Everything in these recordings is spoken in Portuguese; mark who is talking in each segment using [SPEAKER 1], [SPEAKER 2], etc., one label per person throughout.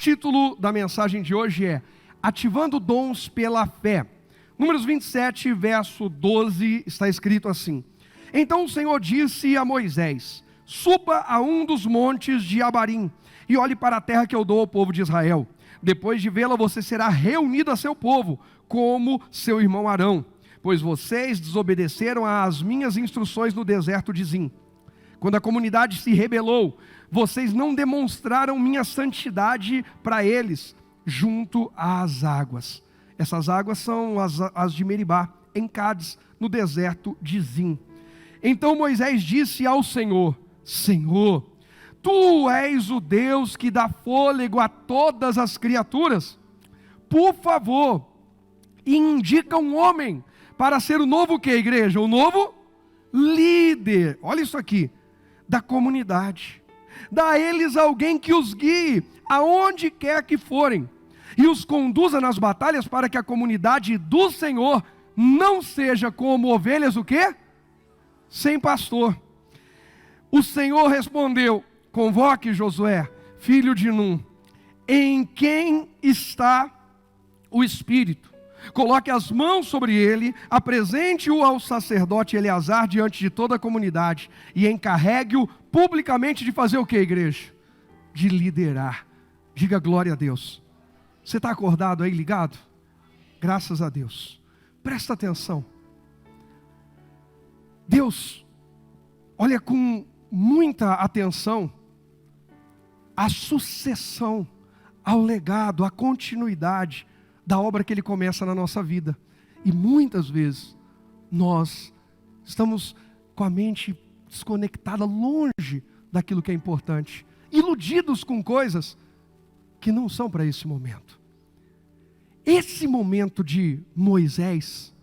[SPEAKER 1] título da mensagem de hoje é Ativando Dons pela Fé. Números 27, verso 12, está escrito assim: Então o Senhor disse a Moisés: Suba a um dos montes de Abarim e olhe para a terra que eu dou ao povo de Israel. Depois de vê-la, você será reunido a seu povo, como seu irmão Arão, pois vocês desobedeceram às minhas instruções no deserto de Zim. Quando a comunidade se rebelou, vocês não demonstraram minha santidade para eles, junto às águas. Essas águas são as de Meribá, em Cádiz, no deserto de Zim. Então Moisés disse ao Senhor: Senhor, Tu és o Deus que dá fôlego a todas as criaturas. Por favor, indica um homem para ser o novo que, igreja? O novo líder. Olha isso aqui. Da comunidade. Dá a eles alguém que os guie aonde quer que forem e os conduza nas batalhas, para que a comunidade do Senhor não seja como ovelhas o quê? Sem pastor. O Senhor respondeu: Convoque Josué, filho de Num, em quem está o Espírito. Coloque as mãos sobre ele, apresente-o ao sacerdote Eleazar diante de toda a comunidade e encarregue-o publicamente de fazer o que, igreja? De liderar. Diga glória a Deus. Você está acordado aí, ligado? Graças a Deus. Presta atenção. Deus olha com muita atenção a sucessão, ao legado, a continuidade da obra que Ele começa na nossa vida. E muitas vezes nós estamos com a mente desconectada, longe daquilo que é importante, iludidos com coisas que não são para esse momento. Esse momento de Moisés,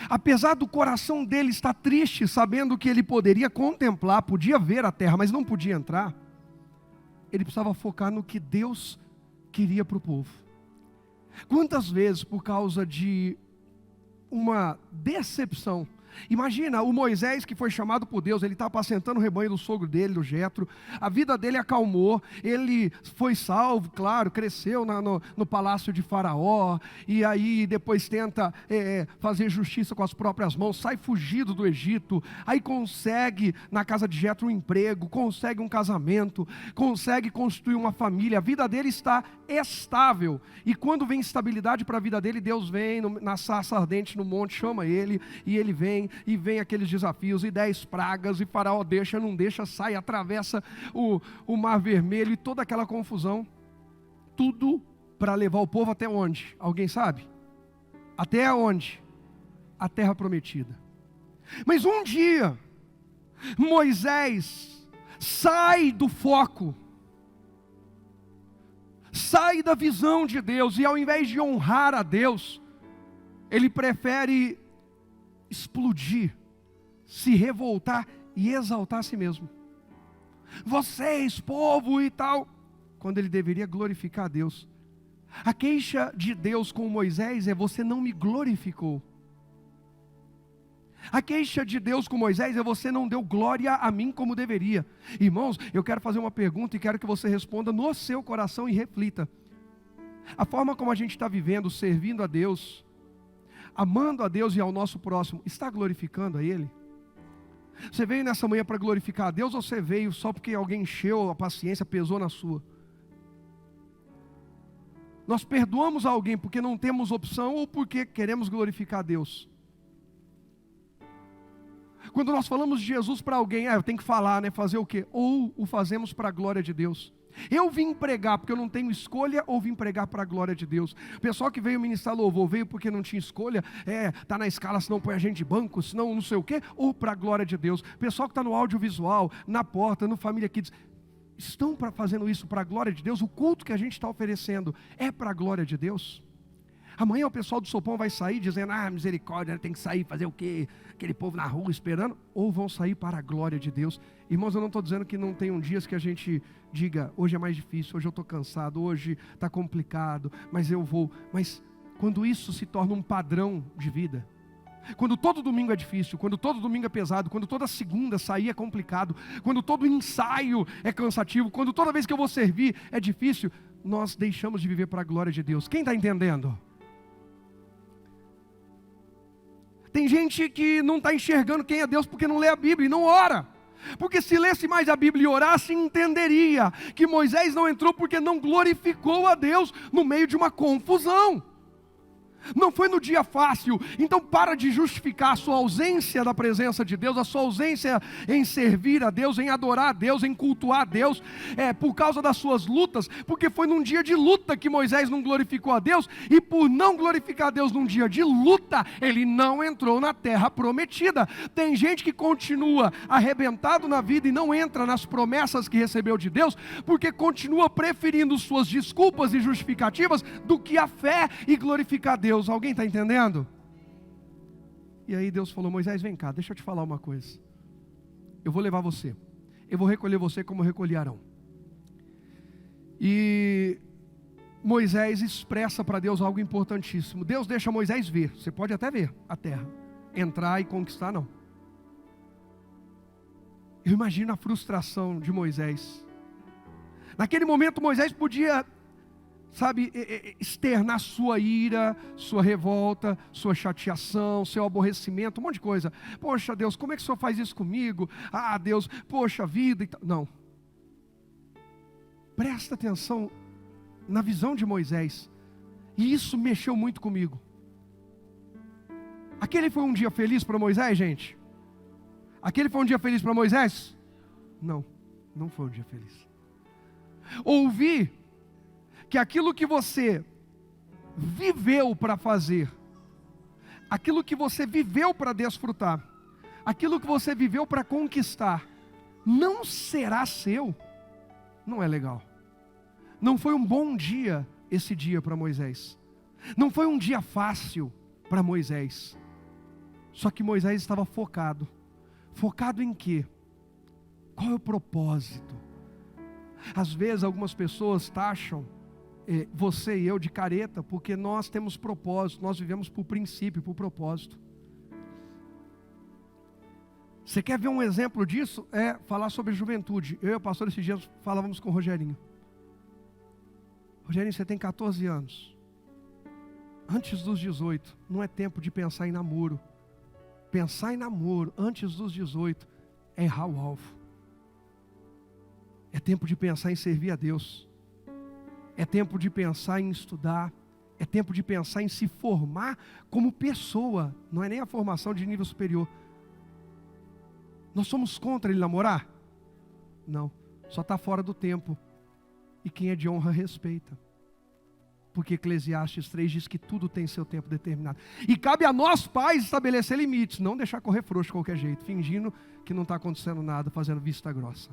[SPEAKER 1] apesar do coração dele estar triste, sabendo que ele poderia contemplar, podia ver a terra, mas não podia entrar, ele precisava focar no que Deus queria para o povo. Quantas vezes, por causa de uma decepção, imagina o Moisés que foi chamado por Deus, ele estava apacentando o rebanho do sogro dele, do Jetro, a vida dele acalmou, ele foi salvo, claro, cresceu no palácio de Faraó, e aí depois tenta fazer justiça com as próprias mãos, sai fugido do Egito, aí consegue na casa de Jetro um emprego, consegue um casamento, consegue construir uma família, a vida dele está estável, e quando vem estabilidade para a vida dele, Deus vem na sarça ardente no monte, chama ele, e ele vem, e vem aqueles desafios, e 10 pragas, e Faraó deixa, não deixa, sai, atravessa o Mar Vermelho, e toda aquela confusão, tudo para levar o povo até onde? Alguém sabe? Até onde? A terra prometida. Mas um dia, Moisés sai do foco, sai da visão de Deus, e ao invés de honrar a Deus, ele prefere explodir, se revoltar e exaltar a si mesmo. Vocês, povo e tal, quando ele deveria glorificar a Deus. A queixa de Deus com Moisés é: você não me glorificou. A queixa de Deus com Moisés é: você não deu glória a mim como deveria. Irmãos, eu quero fazer uma pergunta e quero que você responda no seu coração e reflita. A forma como a gente está vivendo, servindo a Deus, amando a Deus e ao nosso próximo, está glorificando a Ele? Você veio nessa manhã para glorificar a Deus, ou você veio só porque alguém encheu a paciência, pesou na sua? Nós perdoamos alguém porque não temos opção ou porque queremos glorificar a Deus? Quando nós falamos de Jesus para alguém, eu tenho que falar, né? Fazer o quê? Ou o fazemos para a glória de Deus? Eu vim pregar porque eu não tenho escolha, ou vim pregar para a glória de Deus? O pessoal que veio ministrar louvor, veio porque não tinha escolha, está na escala, senão põe a gente de banco, senão não sei o quê, ou para a glória de Deus? O pessoal que está no audiovisual, na porta, no Família Kids, estão fazendo isso para a glória de Deus? O culto que a gente está oferecendo é para a glória de Deus? Amanhã o pessoal do Sopão vai sair dizendo: misericórdia, tem que sair, fazer o quê? Aquele povo na rua esperando. Ou vão sair para a glória de Deus? Irmãos, eu não estou dizendo que não tenham dias que a gente diga: hoje é mais difícil, hoje eu estou cansado, hoje está complicado, mas eu vou. Mas quando isso se torna um padrão de vida, quando todo domingo é difícil, quando todo domingo é pesado, quando toda segunda sair é complicado, quando todo ensaio é cansativo, quando toda vez que eu vou servir é difícil, nós deixamos de viver para a glória de Deus. Quem está entendendo? Tem gente que não está enxergando quem é Deus porque não lê a Bíblia e não ora. Porque se lesse mais a Bíblia e orasse, entenderia que Moisés não entrou porque não glorificou a Deus no meio de uma confusão. Não foi no dia fácil. Então para de justificar a sua ausência da presença de Deus, a sua ausência em servir a Deus, em adorar a Deus, em cultuar a Deus, por causa das suas lutas, porque foi num dia de luta que Moisés não glorificou a Deus, e por não glorificar a Deus num dia de luta, ele não entrou na terra prometida. Tem gente que continua arrebentado na vida e não entra nas promessas que recebeu de Deus, porque continua preferindo suas desculpas e justificativas do que a fé e glorificar a Deus. Alguém está entendendo? E aí Deus falou: Moisés, vem cá, deixa eu te falar uma coisa. Eu vou levar você, eu vou recolher você como eu recolhi Arão. E Moisés expressa para Deus algo importantíssimo. Deus deixa Moisés ver, você pode até ver a terra, entrar e conquistar não. Eu imagino a frustração de Moisés. Naquele momento Moisés podia, externar sua ira, sua revolta, sua chateação, seu aborrecimento, um monte de coisa. Poxa Deus, como é que o Senhor faz isso comigo? Ah Deus, poxa vida. Não. Presta atenção na visão de Moisés. E isso mexeu muito comigo. Aquele foi um dia feliz para Moisés, gente? Aquele foi um dia feliz para Moisés? Não, não foi um dia feliz. Ouvir que aquilo que você viveu para fazer, aquilo que você viveu para desfrutar, aquilo que você viveu para conquistar, não será seu, não é legal. Não foi um bom dia esse dia para Moisés, não foi um dia fácil para Moisés, só que Moisés estava focado em quê? Qual é o propósito? Às vezes algumas pessoas taxam você e eu de careta, porque nós temos propósito, nós vivemos por princípio, por propósito. Você quer ver um exemplo disso? É falar sobre juventude. Eu e o pastor esses dias falávamos com o Rogerinho. Rogerinho, você tem 14 anos. Antes dos 18, não é tempo de pensar em namoro. Pensar em namoro antes dos 18 é errar o alvo. É tempo de pensar em servir a Deus. É tempo de pensar em estudar. É tempo de pensar em se formar como pessoa. Não é nem a formação de nível superior. Nós somos contra ele namorar? Não, só está fora do tempo. E quem é de honra respeita. Porque Eclesiastes 3 diz que tudo tem seu tempo determinado. E cabe a nós pais estabelecer limites. Não deixar correr frouxo de qualquer jeito. Fingindo que não está acontecendo nada, fazendo vista grossa.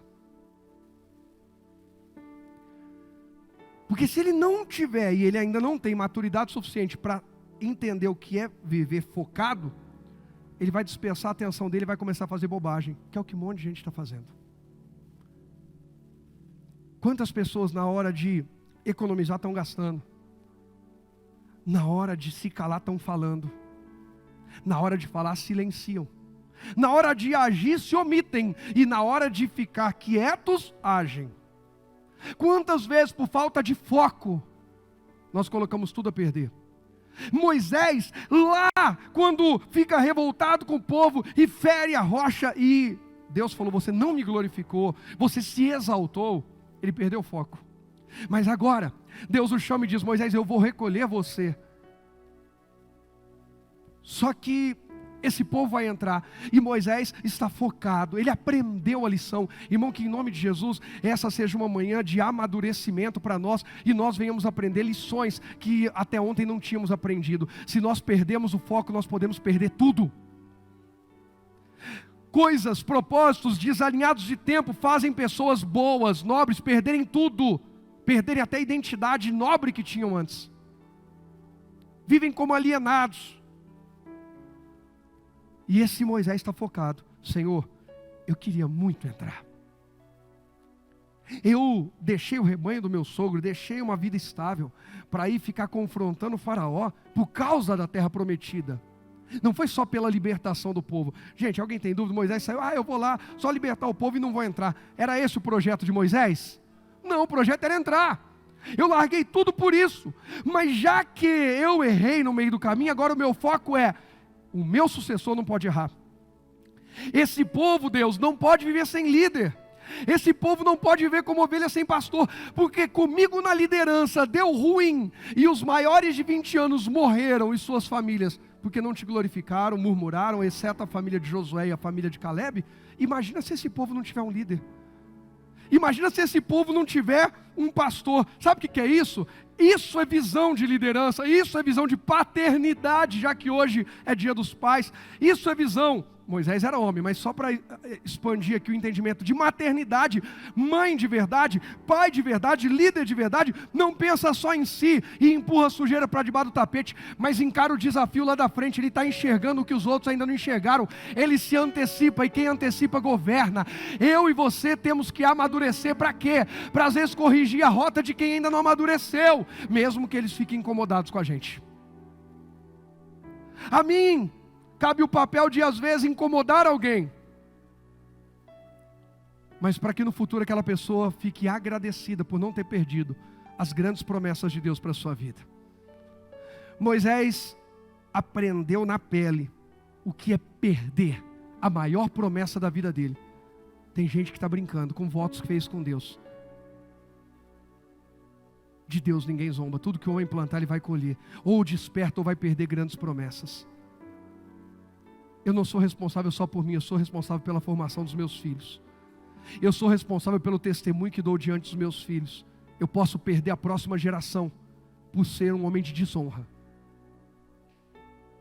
[SPEAKER 1] Porque se ele não tiver, e ele ainda não tem maturidade suficiente para entender o que é viver focado, ele vai dispersar a atenção dele e vai começar a fazer bobagem, que é o que um monte de gente está fazendo. Quantas pessoas na hora de economizar estão gastando? Na hora de se calar estão falando. Na hora de falar silenciam. Na hora de agir se omitem. E na hora de ficar quietos, agem. Quantas vezes por falta de foco nós colocamos tudo a perder? Moisés lá quando fica revoltado com o povo e fere a rocha e Deus falou: você não me glorificou, você se exaltou. Ele perdeu o foco. Mas agora Deus o chama e diz: Moisés, eu vou recolher você. Só que esse povo vai entrar e Moisés está focado, ele aprendeu a lição. Irmão, que em nome de Jesus essa seja uma manhã de amadurecimento para nós e nós venhamos aprender lições que até ontem não tínhamos aprendido. Se nós perdemos o foco, nós podemos perder tudo. Coisas, propósitos desalinhados de tempo fazem pessoas boas, nobres, perderem tudo, perderem até a identidade nobre que tinham antes. Vivem como alienados. E esse Moisés está focado: Senhor, eu queria muito entrar. Eu deixei o rebanho do meu sogro, deixei uma vida estável para ir ficar confrontando o faraó por causa da terra prometida. Não foi só pela libertação do povo. Gente, alguém tem dúvida? Moisés saiu: eu vou lá só libertar o povo e não vou entrar. Era esse o projeto de Moisés? Não, o projeto era entrar. Eu larguei tudo por isso. Mas já que eu errei no meio do caminho, agora o meu foco é: o meu sucessor não pode errar. Esse povo, Deus, não pode viver sem líder. Esse povo não pode viver como ovelha sem pastor, porque comigo na liderança deu ruim, e os maiores de 20 anos morreram e suas famílias, porque não te glorificaram, murmuraram, exceto a família de Josué e a família de Caleb. Imagina se esse povo não tiver um líder. Imagina se esse povo não tiver um pastor. Sabe o que é isso? Isso é visão de liderança, isso é visão de paternidade, já que hoje é dia dos pais. Isso é visão. Moisés era homem, mas só para expandir aqui o entendimento de maternidade, mãe de verdade, pai de verdade, líder de verdade, não pensa só em si e empurra a sujeira para debaixo do tapete, mas encara o desafio lá da frente. Ele está enxergando o que os outros ainda não enxergaram, ele se antecipa, e quem antecipa governa. Eu e você temos que amadurecer. Para quê? Para às vezes corrigir a rota de quem ainda não amadureceu, mesmo que eles fiquem incomodados com a gente. A mim cabe o papel de às vezes incomodar alguém, mas para que no futuro aquela pessoa fique agradecida por não ter perdido as grandes promessas de Deus para a sua vida. Moisés aprendeu na pele o que é perder a maior promessa da vida dele. Tem gente que está brincando com votos que fez com Deus. De Deus ninguém zomba. Tudo que o homem plantar ele vai colher, ou desperta ou vai perder grandes promessas. Eu não sou responsável só por mim, eu sou responsável pela formação dos meus filhos. Eu sou responsável pelo testemunho que dou diante dos meus filhos. Eu posso perder a próxima geração por ser um homem de desonra.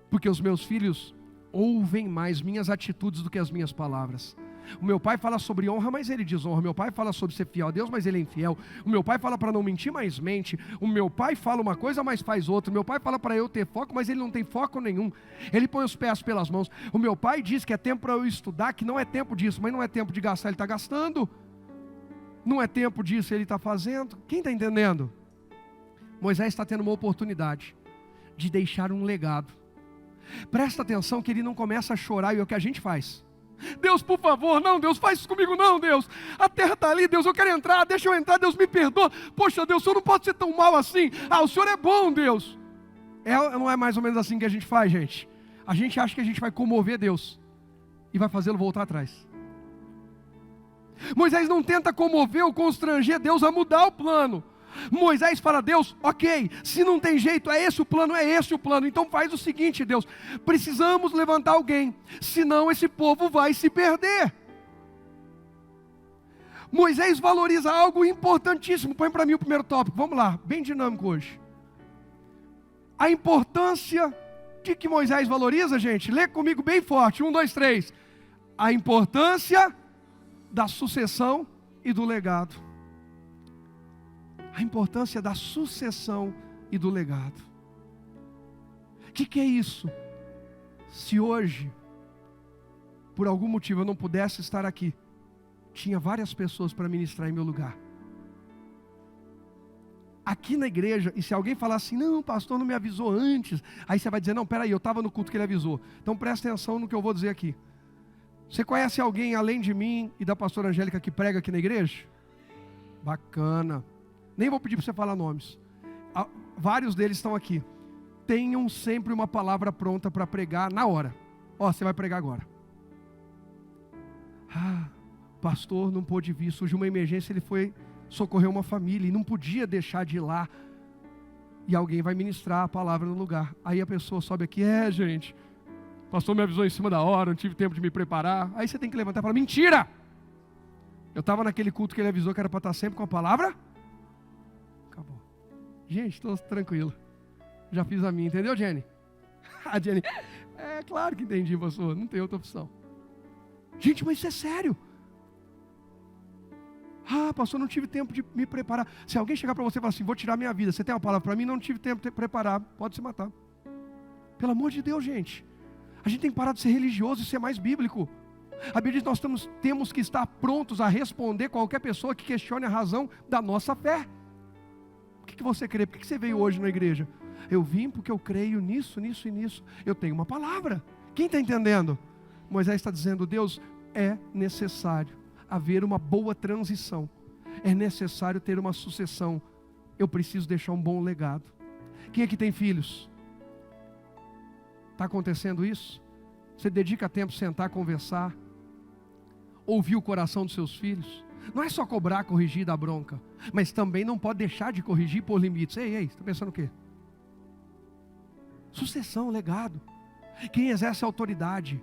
[SPEAKER 1] Porque os meus filhos ouvem mais minhas atitudes do que as minhas palavras. O meu pai fala sobre honra, mas ele desonra. O meu pai fala sobre ser fiel a Deus, mas ele é infiel. O meu pai fala para não mentir, mas mente. O meu pai fala uma coisa, mas faz outra. O meu pai fala para eu ter foco, mas ele não tem foco nenhum. Ele põe os pés pelas mãos. O meu pai diz que é tempo para eu estudar, que não é tempo disso, mas não é tempo de gastar, ele está gastando. Não é tempo disso, ele está fazendo. Quem está entendendo? Moisés está tendo uma oportunidade de deixar um legado. Presta atenção que ele não começa a chorar, e é o que a gente faz. Deus, por favor, não, Deus, faz isso comigo não, Deus. A terra está ali, Deus, eu quero entrar, deixa eu entrar, Deus, me perdoa. Poxa, Deus, o Senhor não pode ser tão mal assim. O Senhor é bom, Deus. Não é mais ou menos assim que a gente faz, gente? A gente acha que a gente vai comover Deus e vai fazê-lo voltar atrás. Moisés não tenta comover ou constranger Deus a mudar o plano. Moisés fala: Deus, ok, se não tem jeito, é esse o plano, então faz o seguinte, Deus, precisamos levantar alguém, senão esse povo vai se perder. Moisés valoriza algo importantíssimo. Põe para mim o primeiro tópico, vamos lá, bem dinâmico hoje. A importância de que Moisés valoriza, gente, lê comigo bem forte, 1, 2, 3. A importância da sucessão e do legado. A importância da sucessão e do legado. O que é isso? Se hoje, por algum motivo eu não pudesse estar aqui, tinha várias pessoas para ministrar em meu lugar. Aqui na igreja, e se alguém falar assim: não, pastor não me avisou antes, aí você vai dizer: não, peraí, eu estava no culto que ele avisou. Então presta atenção no que eu vou dizer aqui. Você conhece alguém além de mim e da pastora Angélica que prega aqui na igreja? Bacana. Nem vou pedir para você falar nomes. Vários deles estão aqui. Tenham sempre uma palavra pronta para pregar na hora. Você vai pregar agora. Pastor não pôde vir, surgiu uma emergência, ele foi socorrer uma família e não podia deixar de ir lá. E alguém vai ministrar a palavra no lugar. Aí a pessoa sobe aqui: gente, o pastor me avisou em cima da hora, não tive tempo de me preparar. Aí você tem que levantar e falar: mentira! Eu estava naquele culto que ele avisou que era para estar sempre com a palavra. Acabou. Gente, estou tranquilo. Já fiz a minha, entendeu, Jenny? A Jenny: é claro que entendi, pastor, não tem outra opção. Gente, mas isso é sério. Pastor, não tive tempo de me preparar. Se alguém chegar para você e falar assim: vou tirar minha vida, você tem uma palavra para mim? Não tive tempo de preparar. Pode se matar. Pelo amor de Deus, gente. A gente tem que parar de ser religioso e ser mais bíblico. A Bíblia diz que nós temos que estar prontos a responder qualquer pessoa que questione a razão da nossa fé. O que você crê? Por que você veio hoje na igreja? Eu vim porque eu creio nisso, nisso e nisso. Eu tenho uma palavra. Quem está entendendo? Moisés está dizendo: Deus, é necessário haver uma boa transição. É necessário ter uma sucessão eu preciso deixar um bom legado. Quem aqui tem filhos? Está acontecendo isso? Você dedica tempo a sentar, conversar, ouvir o coração dos seus filhos? Não é só cobrar, corrigir, dar bronca, mas também não pode deixar de corrigir por limites. Ei, está pensando o quê? Sucessão, legado. Quem exerce autoridade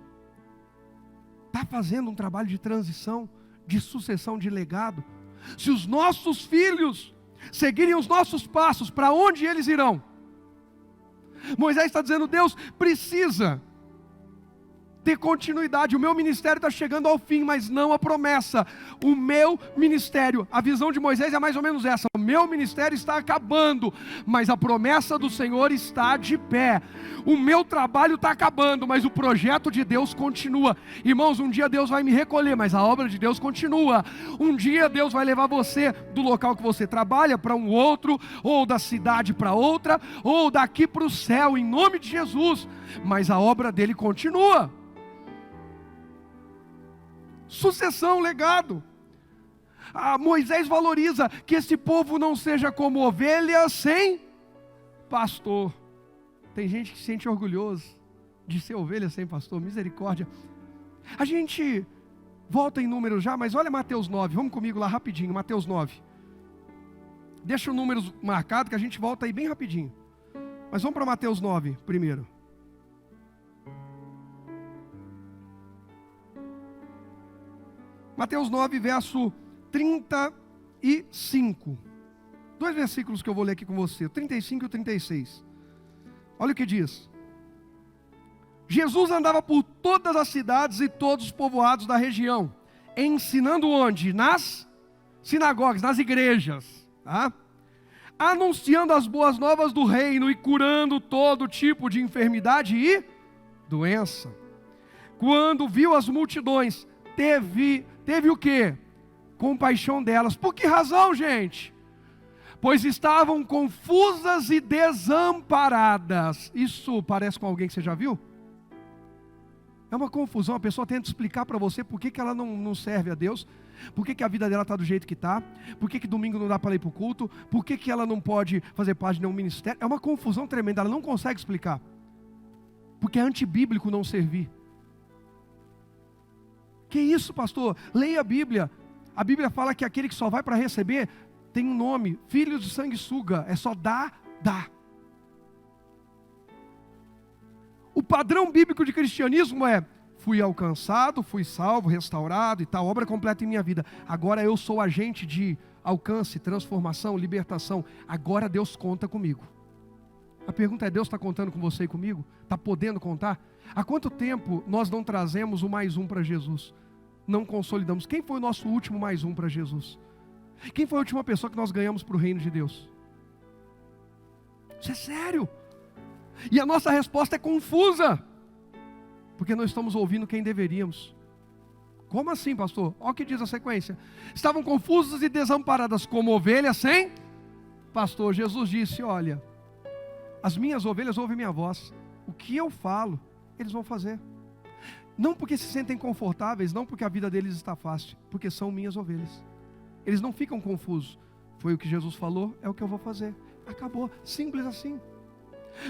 [SPEAKER 1] está fazendo um trabalho de transição, de sucessão, de legado. Se os nossos filhos seguirem os nossos passos, para onde eles irão? Moisés está dizendo: Deus precisa ter continuidade. O meu ministério está chegando ao fim, mas não a promessa. O meu ministério, a visão de Moisés é mais ou menos essa: o meu ministério está acabando, mas a promessa do Senhor está de pé. O meu trabalho está acabando, mas o projeto de Deus continua. Irmãos, um dia Deus vai me recolher, mas a obra de Deus continua. Um dia Deus vai levar você do local que você trabalha para um outro, ou da cidade para outra, ou daqui para o céu, em nome de Jesus, mas a obra dele continua. Sucessão, legado. Moisés valoriza que esse povo não seja como ovelha sem pastor. Tem gente que se sente orgulhoso de ser ovelha sem pastor, misericórdia. A gente volta em números já, mas olha Mateus 9, vamos comigo lá rapidinho, Mateus 9. Deixa o número marcado que a gente volta aí bem rapidinho. Mas vamos para Mateus 9 primeiro. Mateus 9, verso 35. Dois versículos que eu vou ler aqui com você, o 35 e o 36. Olha o que diz. Jesus andava por todas as cidades e todos os povoados da região, ensinando onde? Nas sinagogas, nas igrejas, tá? Anunciando as boas novas do reino e curando todo tipo de enfermidade e doença. Quando viu as multidões, teve o quê? Compaixão delas. Por que razão, gente? Pois estavam confusas e desamparadas. Isso parece com alguém que você já viu? É uma confusão, a pessoa tenta explicar para você por que ela não serve a Deus, por que a vida dela está do jeito que está, por que domingo não dá para ir para o culto, por que ela não pode fazer parte de nenhum ministério. É uma confusão tremenda, ela não consegue explicar, porque é antibíblico não servir. Que isso, pastor? Leia a Bíblia Bíblia fala que aquele que só vai para receber tem um nome, filhos de sanguessuga, é só dar. O padrão bíblico de cristianismo é: fui alcançado, fui salvo, restaurado e tal, obra completa em minha vida. Agora eu sou agente de alcance, transformação, libertação. Agora Deus conta comigo. A pergunta é: Deus está contando com você e comigo? Está podendo contar? Há quanto tempo nós não trazemos o mais um para Jesus? Não consolidamos. Quem foi o nosso último mais um para Jesus? Quem foi a última pessoa que nós ganhamos para o reino de Deus? Isso é sério. E a nossa resposta é confusa, porque não estamos ouvindo quem deveríamos. Como assim, pastor? Olha o que diz a sequência. Estavam confusas e desamparadas como ovelhas sem pastor. Jesus disse: olha, as minhas ovelhas ouvem minha voz. O que eu falo, eles vão fazer. Não porque se sentem confortáveis, não porque a vida deles está fácil, porque são minhas ovelhas. Eles não ficam confusos. Foi o que Jesus falou, é o que eu vou fazer. Acabou, simples assim.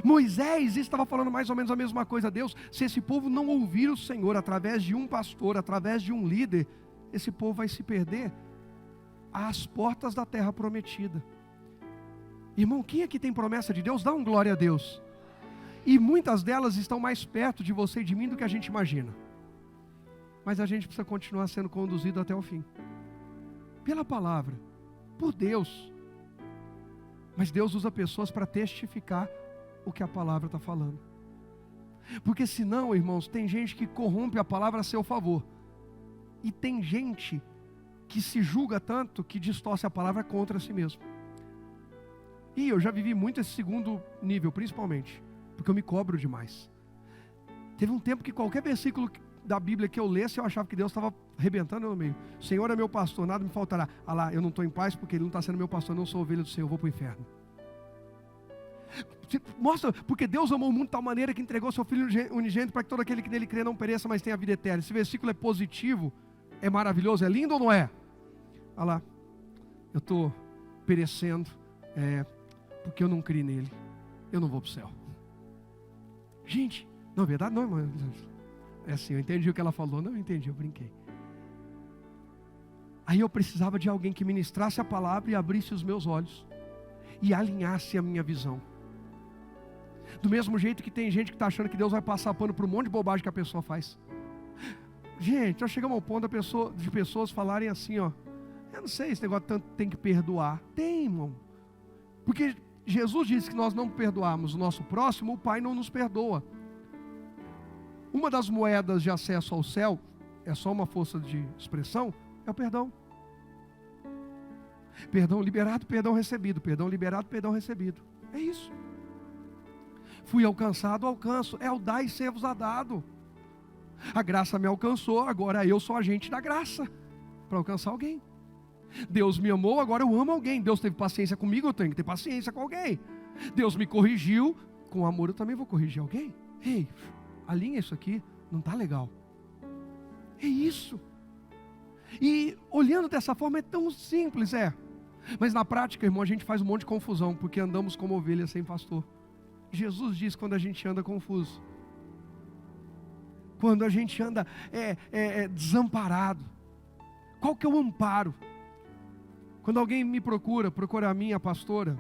[SPEAKER 1] Moisés estava falando mais ou menos a mesma coisa a Deus. Se esse povo não ouvir o Senhor através de um pastor, através de um líder, esse povo vai se perder às portas da terra prometida. Irmão, quem aqui tem promessa de Deus? Dá um glória a Deus. E muitas delas estão mais perto de você e de mim do que a gente imagina. Mas a gente precisa continuar sendo conduzido até o fim. Pela palavra, por Deus. Mas Deus usa pessoas para testificar o que a palavra está falando. Porque senão, irmãos, tem gente que corrompe a palavra a seu favor. E tem gente que se julga tanto que distorce a palavra contra si mesmo. E eu já vivi muito esse segundo nível, principalmente, porque eu me cobro demais. Teve um tempo que qualquer versículo da Bíblia que eu lesse, eu achava que Deus estava arrebentando no meio. O Senhor é meu pastor, nada me faltará. Ah lá, eu não estou em paz porque Ele não está sendo meu pastor, eu não sou ovelha do Senhor, eu vou para o inferno. Mostra, porque Deus amou o mundo de tal maneira que entregou seu Filho unigênito para que todo aquele que nele crê não pereça, mas tenha a vida eterna. Esse versículo é positivo, é maravilhoso, é lindo ou não é? Ah lá, eu estou perecendo, Porque eu não criei nele, eu não vou para o céu. Gente, não é verdade? Não, irmã. É assim, eu entendi o que ela falou. Não, eu entendi, eu brinquei. Aí eu precisava de alguém que ministrasse a palavra e abrisse os meus olhos e alinhasse a minha visão. Do mesmo jeito que tem gente que está achando que Deus vai passar pano por um monte de bobagem que a pessoa faz. Gente, nós chegamos ao ponto de pessoas falarem assim, ó, eu não sei, esse negócio tanto tem que perdoar. Tem, irmão. Porque Jesus disse que nós não perdoarmos o nosso próximo, o Pai não nos perdoa. Uma das moedas de acesso ao céu, é só uma força de expressão, é o perdão. Perdão liberado, perdão recebido. Perdão liberado, perdão recebido. É isso. Fui alcançado, alcanço. É o dar e ser-vos a dado. A graça me alcançou, agora eu sou agente da graça para alcançar alguém. Deus me amou, agora eu amo alguém. Deus teve paciência comigo, eu tenho que ter paciência com alguém. Deus me corrigiu, com amor eu também vou corrigir alguém. Ei, alinha isso aqui, não está legal. É isso. E olhando dessa forma é tão simples, mas na prática, irmão, a gente faz um monte de confusão, porque andamos como ovelhas sem pastor. Jesus diz quando a gente anda confuso, quando a gente anda desamparado. Qual que é o amparo? Quando alguém me procura a mim, a pastora,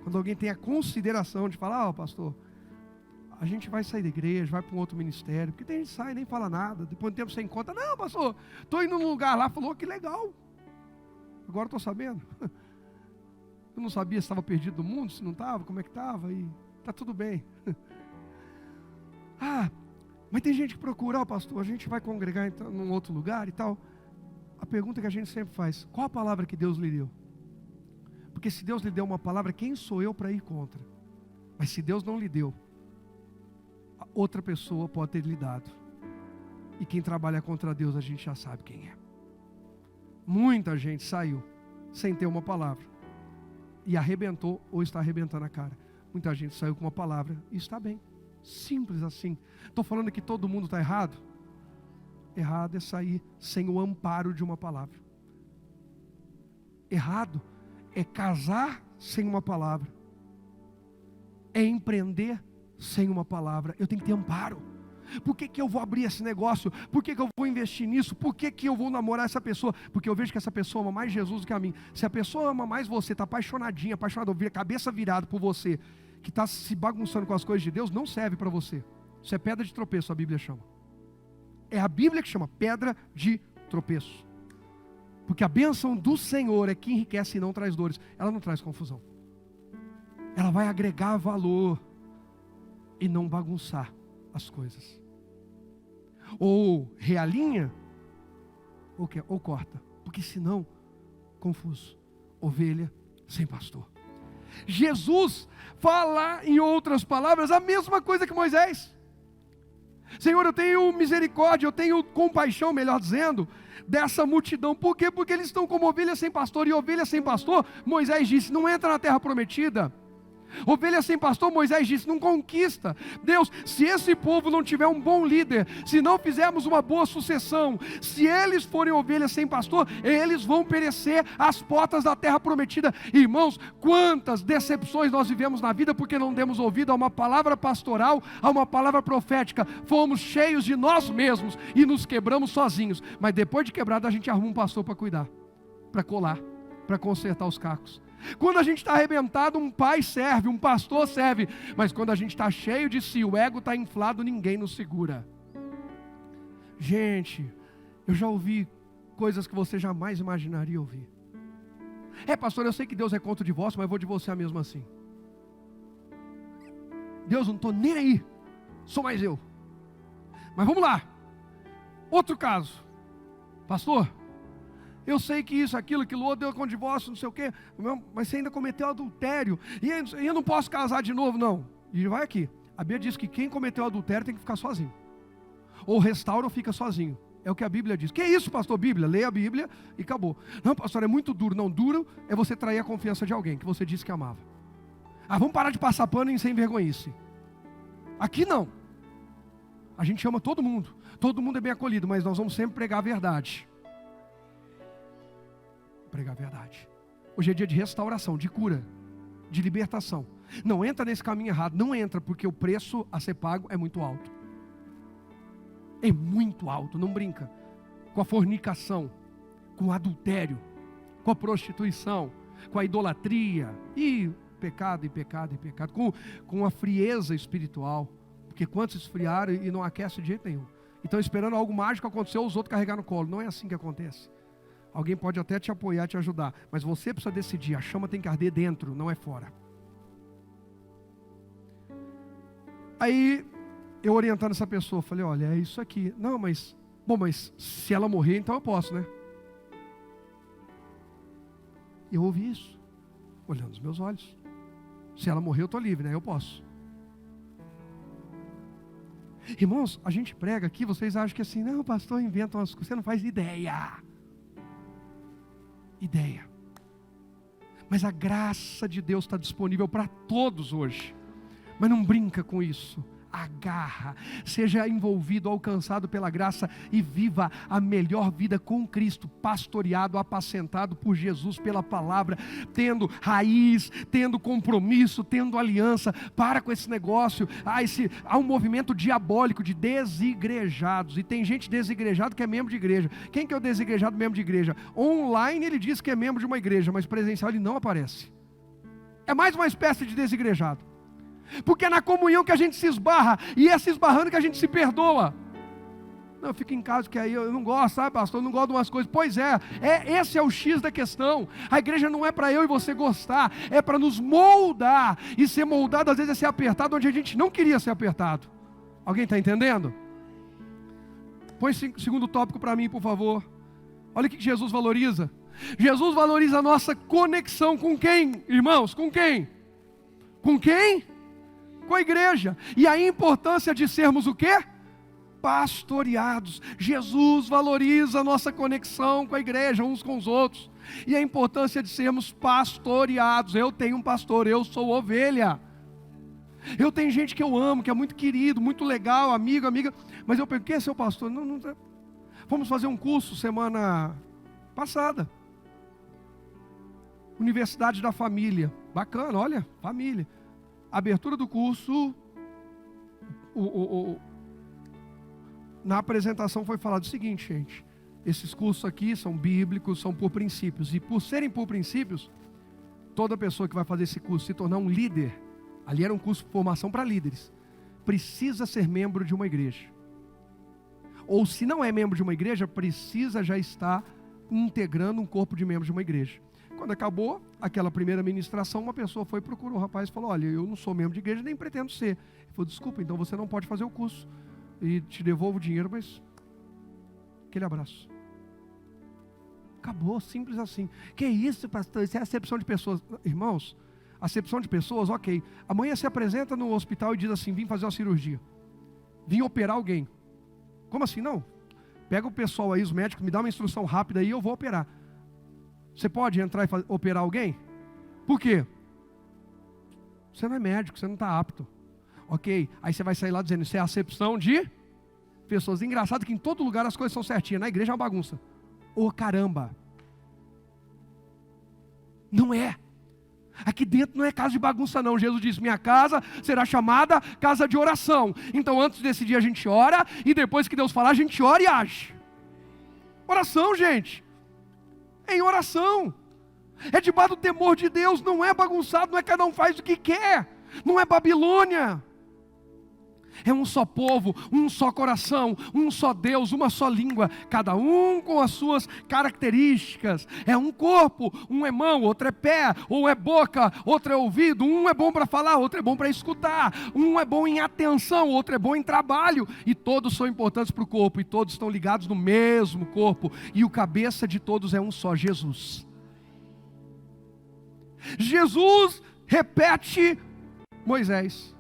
[SPEAKER 1] quando alguém tem a consideração de falar, pastor, a gente vai sair da igreja, vai para um outro ministério, porque tem gente que sai e nem fala nada, depois de tempo você encontra, não pastor, estou indo num lugar lá, falou que legal, agora estou sabendo, eu não sabia se estava perdido do mundo, se não estava, como é que estava, e está tudo bem. Mas tem gente que procura, pastor, a gente vai congregar então, num outro lugar e tal. A pergunta que a gente sempre faz, qual a palavra que Deus lhe deu? Porque se Deus lhe deu uma palavra, quem sou eu para ir contra? Mas se Deus não lhe deu, outra pessoa pode ter lhe dado. E quem trabalha contra Deus, a gente já sabe quem é. Muita gente saiu sem ter uma palavra e arrebentou ou está arrebentando a cara. Muita gente saiu com uma palavra e está bem. Simples assim. Estou falando que todo mundo está errado? Errado é sair sem o amparo de uma palavra. Errado é casar sem uma palavra. É empreender sem uma palavra. Eu tenho que ter amparo. Por que eu vou abrir esse negócio? Por que eu vou investir nisso? Por que eu vou namorar essa pessoa? Porque eu vejo que essa pessoa ama mais Jesus do que a mim. Se a pessoa ama mais você, está apaixonadinha, apaixonado, cabeça virada por você, que está se bagunçando com as coisas de Deus, não serve para você. Isso é pedra de tropeço, a Bíblia chama. É a Bíblia que chama pedra de tropeço. Porque a bênção do Senhor é que enriquece e não traz dores. Ela não traz confusão. Ela vai agregar valor e não bagunçar as coisas. Ou realinha, ou corta. Porque senão, confuso. Ovelha sem pastor. Jesus fala, em outras palavras, a mesma coisa que Moisés. Senhor, eu tenho misericórdia, eu tenho compaixão, melhor dizendo, dessa multidão. Por quê? Porque eles estão como ovelhas sem pastor. E ovelhas sem pastor, Moisés disse, não entra na terra prometida. Ovelha sem pastor, Moisés disse, não conquista. Deus, se esse povo não tiver um bom líder, se não fizermos uma boa sucessão, se eles forem ovelhas sem pastor, eles vão perecer às portas da terra prometida. Irmãos, quantas decepções nós vivemos na vida porque não demos ouvido a uma palavra pastoral, a uma palavra profética. Fomos cheios de nós mesmos e nos quebramos sozinhos. Mas depois de quebrado a gente arruma um pastor para cuidar, para colar, para consertar os cacos. Quando a gente está arrebentado, um pai serve, um pastor serve. Mas quando a gente está cheio de si, o ego está inflado, ninguém nos segura. Gente, eu já ouvi coisas que você jamais imaginaria ouvir. Pastor, eu sei que Deus é contra o divórcio, mas eu vou divorciar mesmo assim. Deus, não estou nem aí, sou mais eu. Mas vamos lá. Outro caso. Pastor, eu sei que isso, aquilo outro, deu com divórcio, não sei o quê, mas você ainda cometeu adultério, e eu não posso casar de novo, não. E vai aqui, a Bíblia diz que quem cometeu adultério tem que ficar sozinho, ou restaura ou fica sozinho, é o que a Bíblia diz. Que é isso, pastor? Bíblia, leia a Bíblia e acabou. Não, pastor, é muito duro. Não, duro é você trair a confiança de alguém que você disse que amava. Vamos parar de passar pano em sem vergonhice. Aqui não, a gente ama todo mundo é bem acolhido, mas nós vamos sempre pregar a verdade. Pregar a verdade. Hoje é dia de restauração, de cura. de libertação. Não entra nesse caminho errado, não entra, porque o preço a ser pago é muito alto. É muito alto, não brinca. Com a fornicação, com o adultério, com a prostituição, com a idolatria, e pecado, com a frieza espiritual, porque quantos esfriaram e não aquece de jeito nenhum. Então esperando algo mágico acontecer, os outros carregar no colo. Não é assim que acontece. Alguém pode até te apoiar, te ajudar, mas você precisa decidir, a chama tem que arder dentro, não é fora. Aí, eu orientando essa pessoa, falei, olha, é isso aqui. Não, mas se ela morrer, então eu posso, né? Eu ouvi isso, olhando nos meus olhos. Se ela morrer, eu estou livre, né? Eu posso. Irmãos, a gente prega aqui, vocês acham que assim, não, pastor, inventa umas coisas, você não faz ideia. Mas a graça de Deus está disponível para todos hoje. Mas não brinca com isso. Agarra, seja envolvido, alcançado pela graça e viva a melhor vida com Cristo, pastoreado, apacentado por Jesus pela palavra, tendo raiz, tendo compromisso, tendo aliança. Para com esse negócio. Há um movimento diabólico de desigrejados, e tem gente desigrejado que é membro de igreja. Quem que é o desigrejado membro de igreja? Online ele diz que é membro de uma igreja, mas presencial ele não aparece. É mais uma espécie de desigrejado. Porque é na comunhão que a gente se esbarra, e é se esbarrando que a gente se perdoa. Não, eu fico em casa que aí eu não gosto, sabe, pastor? Eu não gosto de umas coisas. Pois esse é o X da questão. A igreja não é para eu e você gostar, é para nos moldar. E ser moldado às vezes é ser apertado onde a gente não queria ser apertado. Alguém está entendendo? Põe segundo tópico para mim, por favor. Olha o que Jesus valoriza. Jesus valoriza a nossa conexão com quem, irmãos? Com quem? Com quem? Com a igreja. E a importância de sermos o quê? Pastoreados. Jesus valoriza a nossa conexão com a igreja, uns com os outros. E a importância de sermos pastoreados. Eu tenho um pastor, eu sou ovelha. Eu tenho gente que eu amo, que é muito querido, muito legal, amiga. Mas eu pergunto, quem é seu pastor? Não. Vamos fazer um curso semana passada. Universidade da Família. Bacana, olha, família. Abertura do curso, na apresentação foi falado o seguinte, gente: esses cursos aqui são bíblicos, são por princípios, e por serem por princípios, toda pessoa que vai fazer esse curso se tornar um líder, ali era um curso de formação para líderes, precisa ser membro de uma igreja, ou se não é membro de uma igreja, precisa já estar integrando um corpo de membros de uma igreja. Quando acabou aquela primeira ministração, uma pessoa foi procurar o rapaz e falou, olha, eu não sou membro de igreja, nem pretendo ser. Ele falou, desculpa, então você não pode fazer o curso, e te devolvo o dinheiro, mas aquele abraço. Acabou, simples assim. Que isso, pastor? Isso é acepção de pessoas. Irmãos, acepção de pessoas, ok. Amanhã se apresenta no hospital e diz assim, vim fazer uma cirurgia, vim operar alguém. Como assim? Não, pega o pessoal aí, os médicos, me dá uma instrução rápida aí, eu vou operar. Você pode entrar e operar alguém? Por quê? Você não é médico, você não está apto. Ok, aí você vai sair lá dizendo, isso é acepção de pessoas. Engraçado que em todo lugar as coisas são certinhas, na igreja é uma bagunça. Ô caramba! Não é. Aqui dentro não é casa de bagunça não. Jesus disse, minha casa será chamada casa de oração. Então antes desse dia a gente ora, e depois que Deus falar a gente ora e age. Oração, gente. Em oração, é debaixo do temor de Deus, não é bagunçado, não é cada um faz o que quer, não é Babilônia, é um só povo, um só coração, um só Deus, uma só língua, cada um com as suas características, é um corpo, um é mão, outro é pé, ou é boca, outro é ouvido, um é bom para falar, outro é bom para escutar, um é bom em atenção, outro é bom em trabalho, e todos são importantes para o corpo, e todos estão ligados no mesmo corpo, e o cabeça de todos é um só, Jesus. Jesus repete Moisés.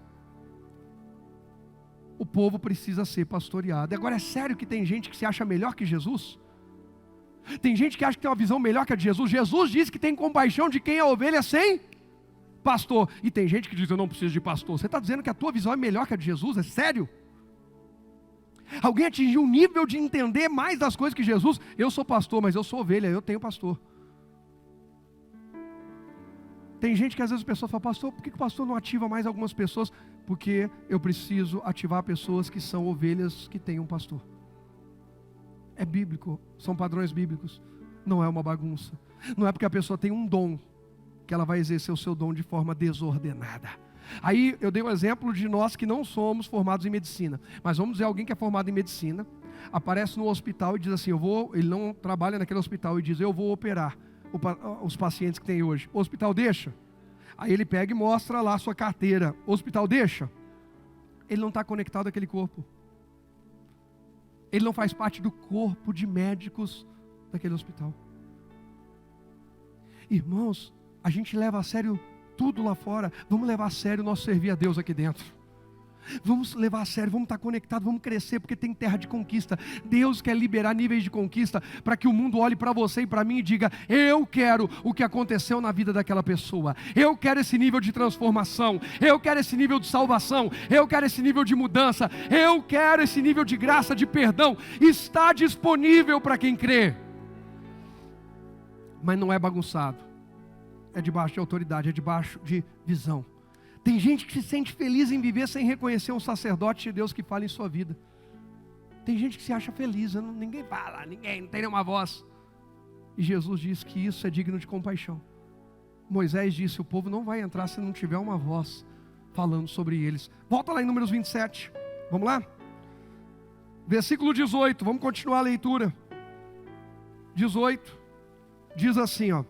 [SPEAKER 1] O povo precisa ser pastoreado. Agora é sério que tem gente que se acha melhor que Jesus? Tem gente que acha que tem uma visão melhor que a de Jesus. Jesus disse que tem compaixão de quem é ovelha sem pastor. E tem gente que diz, eu não preciso de pastor. Você está dizendo que a tua visão é melhor que a de Jesus? É sério? Alguém atingiu um nível de entender mais das coisas que Jesus? Eu sou pastor, mas eu sou ovelha, eu tenho pastor. Tem gente que às vezes a pessoa fala, pastor, por que o pastor não ativa mais algumas pessoas? Porque eu preciso ativar pessoas que são ovelhas que têm um pastor. É bíblico, são padrões bíblicos. Não é uma bagunça. Não é porque a pessoa tem um dom que ela vai exercer o seu dom de forma desordenada. Aí eu dei um exemplo de nós que não somos formados em medicina. Mas vamos dizer, alguém que é formado em medicina, aparece no hospital e diz assim, ele não trabalha naquele hospital e diz, eu vou operar os pacientes que tem hoje. O hospital deixa? Aí ele pega e mostra lá a sua carteira. O hospital deixa? Ele não está conectado àquele corpo. Ele não faz parte do corpo de médicos daquele hospital. Irmãos, a gente leva a sério tudo lá fora. Vamos levar a sério o nosso servir a Deus aqui dentro. Vamos levar a sério, vamos estar conectados, vamos crescer, porque tem terra de conquista. Deus quer liberar níveis de conquista para que o mundo olhe para você e para mim e diga, eu quero o que aconteceu na vida daquela pessoa. Eu quero esse nível de transformação. Eu quero esse nível de salvação. Eu quero esse nível de mudança. Eu quero esse nível de graça, de perdão. Está disponível para quem crê. Mas não é bagunçado. É debaixo de autoridade, é debaixo de visão. Tem gente que se sente feliz em viver sem reconhecer um sacerdote de Deus que fala em sua vida. Tem gente que se acha feliz, ninguém fala, ninguém, não tem nenhuma voz. E Jesus diz que isso é digno de compaixão. Moisés disse, o povo não vai entrar se não tiver uma voz falando sobre eles. Volta lá em Números 27, vamos lá? Versículo 18, vamos continuar a leitura. 18, diz assim, ó.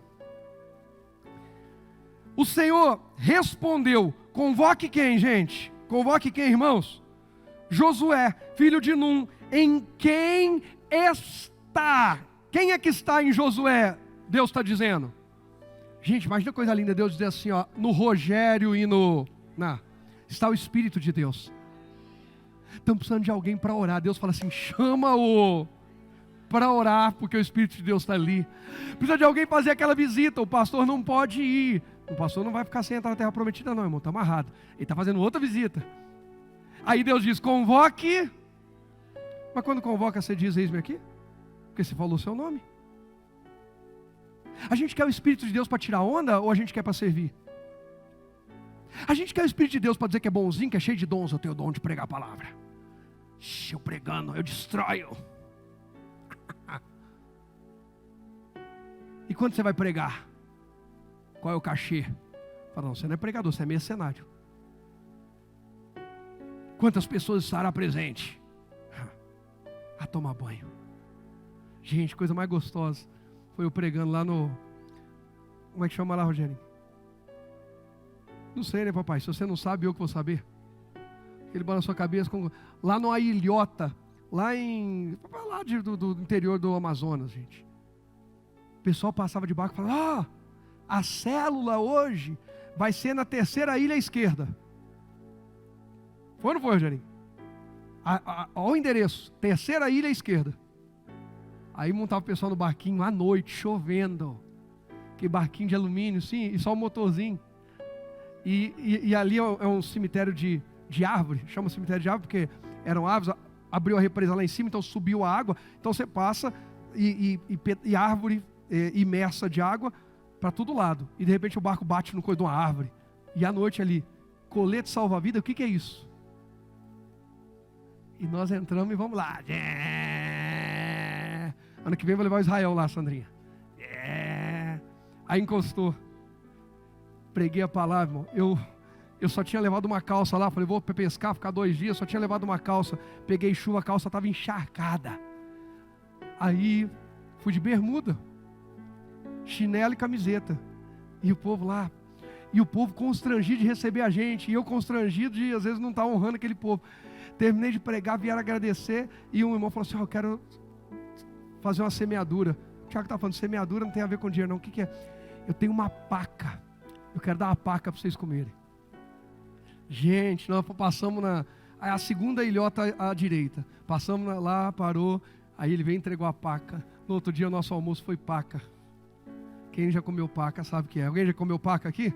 [SPEAKER 1] O Senhor respondeu, convoque quem, gente? Convoque quem, irmãos? Josué, filho de Num, em quem está? Quem é que está em Josué? Deus está dizendo. Gente, imagina a coisa linda, Deus dizer assim, ó, no Rogério e está o Espírito de Deus. Estamos precisando de alguém para orar. Deus fala assim, chama-o para orar, porque o Espírito de Deus está ali. Precisa de alguém fazer aquela visita, o pastor não pode ir. O pastor não vai ficar sem entrar na terra prometida não, irmão, está amarrado. Ele está fazendo outra visita. Aí Deus diz, convoque. Mas quando convoca, você diz, eis-me aqui? Porque você falou o seu nome. A gente quer o Espírito de Deus para tirar onda, ou a gente quer para servir? A gente quer o Espírito de Deus para dizer que é bonzinho, que é cheio de dons. Eu tenho o dom de pregar a palavra. Eu pregando, eu destroio. E quando você vai pregar? Qual é o cachê? Fala, não, você não é pregador, você é mercenário. Quantas pessoas estará presente? A tomar banho. Gente, coisa mais gostosa. Foi eu pregando lá no... Como é que chama lá, Rogério? Não sei, né, papai? Se você não sabe, eu que vou saber. Ele balançou a cabeça. Lá numa ilhota. Lá do interior do Amazonas, gente. O pessoal passava de barco e falava, a célula hoje vai ser na terceira ilha à esquerda. Foi ou não foi, Rogerinho? Olha o endereço, terceira ilha à esquerda. Aí montava o pessoal no barquinho à noite, chovendo. Que barquinho de alumínio, sim, e só um motorzinho. E ali é um cemitério de árvore, chama cemitério de árvore porque eram árvores, abriu a represa lá em cima, então subiu a água. Então você passa e árvore imersa de água para todo lado. E de repente o barco bate no coisa de uma árvore. E à noite ali, colete salva-vida, o que é isso? E nós entramos e vamos lá. Ano que vem eu vou levar o Israel lá, Sandrinha. Aí encostou. Preguei a palavra, irmão. Eu só tinha levado uma calça lá. Falei, vou pescar, ficar 2 dias. Só tinha levado uma calça. Peguei chuva, a calça estava encharcada. Aí fui de bermuda, chinelo e camiseta. E o povo lá. E o povo constrangido de receber a gente. E eu constrangido de, às vezes, não estar honrando aquele povo. Terminei de pregar, vieram agradecer. E um irmão falou assim, eu quero fazer uma semeadura. O Tiago está falando, semeadura não tem a ver com dinheiro não. O que é? Eu tenho uma paca. Eu quero dar uma paca para vocês comerem. Gente, nós passamos a segunda ilhota à direita. Passamos lá, parou. Aí ele veio e entregou a paca. No outro dia o nosso almoço foi paca. Quem já comeu paca sabe o que é. Alguém já comeu paca aqui?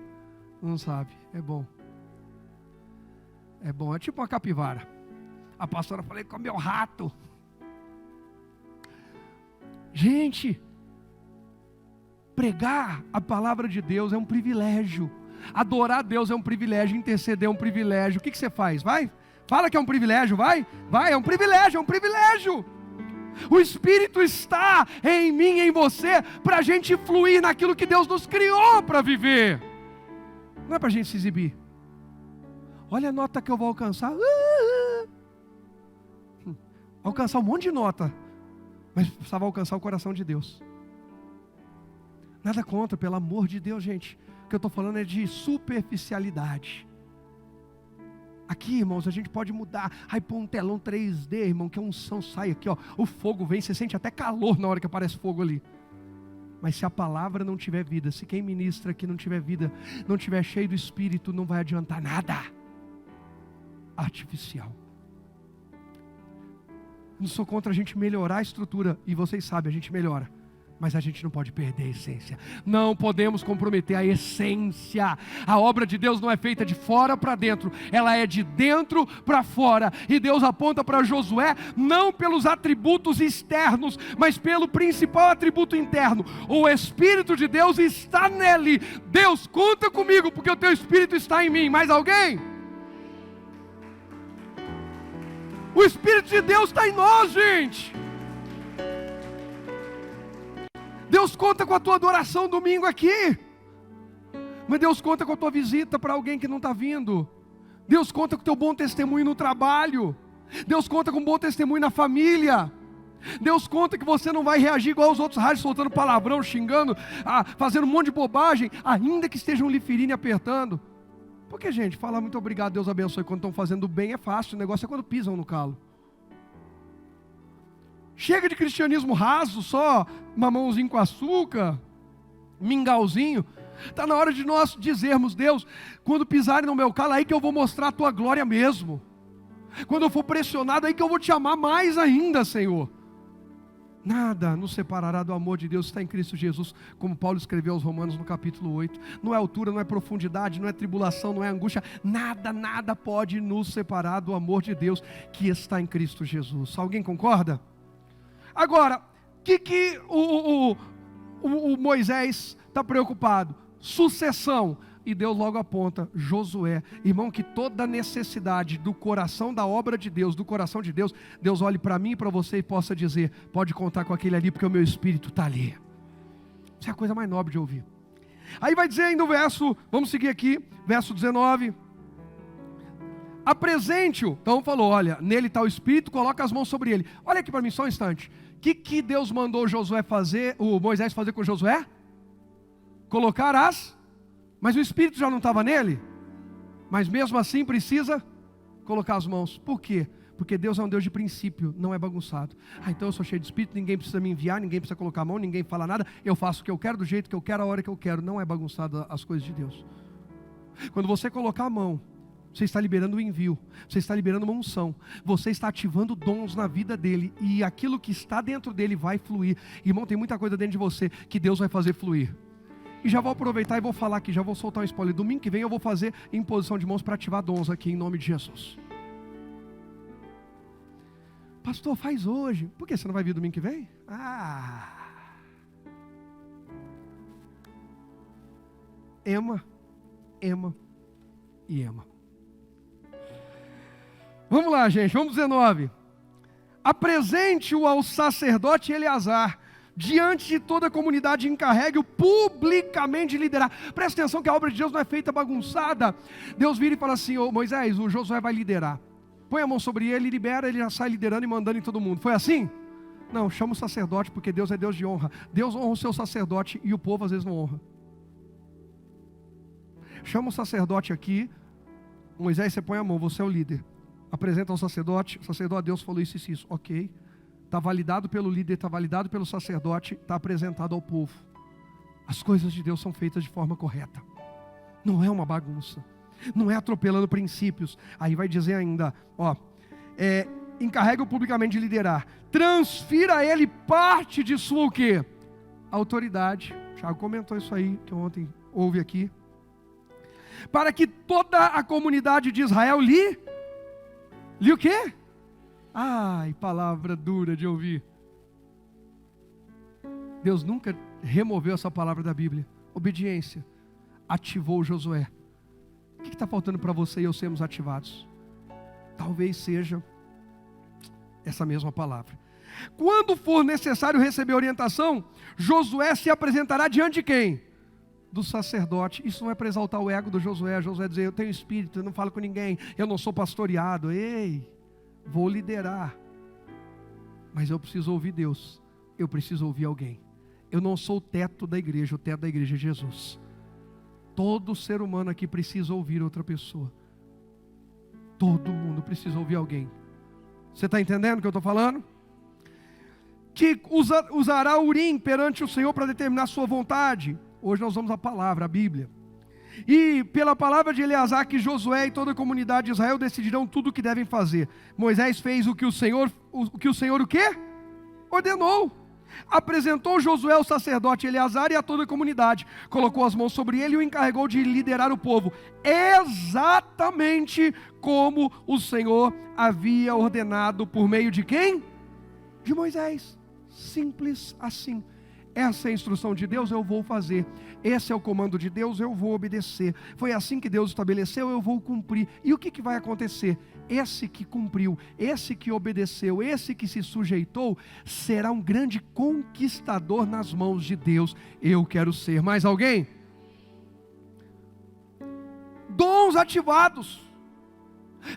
[SPEAKER 1] Não sabe. É bom. É bom. É tipo uma capivara. A pastora falou, comeu rato. Gente, Pregar a palavra de Deus é um privilégio. Adorar a Deus é um privilégio. Interceder é um privilégio. O que você faz? Vai? Fala que é um privilégio, vai? Vai, é um privilégio, é um privilégio. O Espírito está em mim e em você para a gente fluir naquilo que Deus nos criou para viver. Não é para a gente se exibir. Olha a nota que eu vou alcançar. Alcançar um monte de nota, mas precisava alcançar o coração de Deus. Nada contra, pelo amor de Deus, gente. O que eu estou falando é de superficialidade. Aqui, irmãos, a gente pode mudar. Aí põe um telão 3D, irmão, que a unção sai aqui, ó. O fogo vem, você sente até calor na hora que aparece fogo ali. Mas se a palavra não tiver vida, se quem ministra aqui não tiver vida, não tiver cheio do Espírito, não vai adiantar nada. Artificial. Não sou contra a gente melhorar a estrutura, e vocês sabem, a gente melhora. Mas a gente não pode perder a essência. Não podemos comprometer a essência. A obra de Deus não é feita de fora para dentro. Ela é de dentro para fora. E Deus aponta para Josué, não pelos atributos externos, mas pelo principal atributo interno. O Espírito de Deus está nele. Deus, conta comigo, porque o teu Espírito está em mim. Mais alguém? O Espírito de Deus está em nós, gente. Deus conta com a tua adoração domingo aqui. Mas Deus conta com a tua visita para alguém que não está vindo. Deus conta com o teu bom testemunho no trabalho. Deus conta com um bom testemunho na família. Deus conta que você não vai reagir igual os outros rádios, soltando palavrão, xingando, fazendo um monte de bobagem, ainda que estejam lhe ferindo e apertando. Porque, gente, falar muito obrigado, Deus abençoe, quando estão fazendo bem é fácil, o negócio é quando pisam no calo. Chega de cristianismo raso, só mamãozinho com açúcar, mingauzinho. Está na hora de nós dizermos: Deus, quando pisarem no meu calo, aí que eu vou mostrar a tua glória mesmo. Quando eu for pressionado, aí que eu vou te amar mais ainda, Senhor. Nada nos separará do amor de Deus, está em Cristo Jesus, como Paulo escreveu aos Romanos no capítulo 8. Não é altura, não é profundidade, não é tribulação, não é angústia. Nada pode nos separar do amor de Deus que está em Cristo Jesus. Alguém concorda? Agora, o que o Moisés está preocupado? Sucessão. E Deus logo aponta, Josué. Irmão, que toda necessidade do coração da obra de Deus, do coração de Deus, Deus olhe para mim e para você e possa dizer: pode contar com aquele ali, porque o meu espírito está ali. Isso é a coisa mais nobre de ouvir. Aí vai dizer ainda o verso, vamos seguir aqui, verso 19. Apresente-o. Então falou, olha, nele está o Espírito, coloca as mãos sobre ele. Olha aqui para mim só um instante. O que Deus mandou Josué fazer, o Moisés fazer com Josué? Colocar as... Mas o Espírito já não estava nele? Mas mesmo assim precisa colocar as mãos. Por quê? Porque Deus é um Deus de princípio, não é bagunçado. Então eu sou cheio de Espírito, ninguém precisa me enviar, ninguém precisa colocar a mão, ninguém fala nada. Eu faço o que eu quero, do jeito que eu quero, a hora que eu quero. Não é bagunçado as coisas de Deus. Quando você colocar a mão, você está liberando o envio, você está liberando uma unção, você está ativando dons na vida dele, e aquilo que está dentro dele vai fluir. Irmão, tem muita coisa dentro de você que Deus vai fazer fluir. E já vou aproveitar e vou falar aqui, já vou soltar um spoiler. Domingo que vem eu vou fazer imposição de mãos para ativar dons aqui em nome de Jesus. Pastor, faz hoje. Por que você não vai vir domingo que vem? Ema e ema. Vamos lá, gente, vamos 19. Apresente-o ao sacerdote Eleazar, diante de toda a comunidade, encarregue-o publicamente de liderar. Presta atenção que a obra de Deus não é feita bagunçada. Deus vira e fala assim: ô Moisés, o Josué vai liderar. Põe a mão sobre ele, libera, ele já sai liderando e mandando em todo mundo. Foi assim? Não, chama o sacerdote, porque Deus é Deus de honra. Deus honra o seu sacerdote e o povo às vezes não honra. Chama o sacerdote aqui. Moisés, você põe a mão, você é o líder. Apresenta ao sacerdote, o sacerdote, Deus falou isso e isso, ok. Está validado pelo líder, está validado pelo sacerdote, está apresentado ao povo. As coisas de Deus são feitas de forma correta. Não é uma bagunça, não é atropelando princípios. Aí vai dizer ainda, encarrega-o publicamente de liderar, transfira a ele parte de sua o quê? Autoridade. Tiago comentou isso aí, que ontem houve aqui. Para que toda a comunidade de Israel lhe o quê? Ai, palavra dura de ouvir. Deus nunca removeu essa palavra da Bíblia. Obediência. Ativou Josué. O que está faltando para você e eu sermos ativados? Talvez seja essa mesma palavra. Quando for necessário receber orientação, Josué se apresentará diante de quem? Do sacerdote. Isso não é para exaltar o ego do Josué. Josué dizer, eu tenho espírito, eu não falo com ninguém, eu não sou pastoreado. Ei, vou liderar. Mas eu preciso ouvir Deus. Eu preciso ouvir alguém. Eu não sou o teto da igreja é Jesus. Todo ser humano aqui precisa ouvir outra pessoa. Todo mundo precisa ouvir alguém. Você está entendendo o que eu estou falando? Que usará Urim perante o Senhor para determinar a sua vontade. Hoje nós vamos à palavra, a Bíblia. E pela palavra de Eleazar, que Josué e toda a comunidade de Israel decidirão tudo o que devem fazer. Moisés fez o que o Senhor o quê? Ordenou. Apresentou Josué ao sacerdote Eleazar e a toda a comunidade. Colocou as mãos sobre ele e o encarregou de liderar o povo. Exatamente como o Senhor havia ordenado por meio de quem? De Moisés. Simples assim. Essa é a instrução de Deus, eu vou fazer. Esse é o comando de Deus, eu vou obedecer. Foi assim que Deus estabeleceu, eu vou cumprir. E o que vai acontecer? Esse que cumpriu, esse que obedeceu, esse que se sujeitou, será um grande conquistador nas mãos de Deus. Eu quero ser. Mais alguém? Dons ativados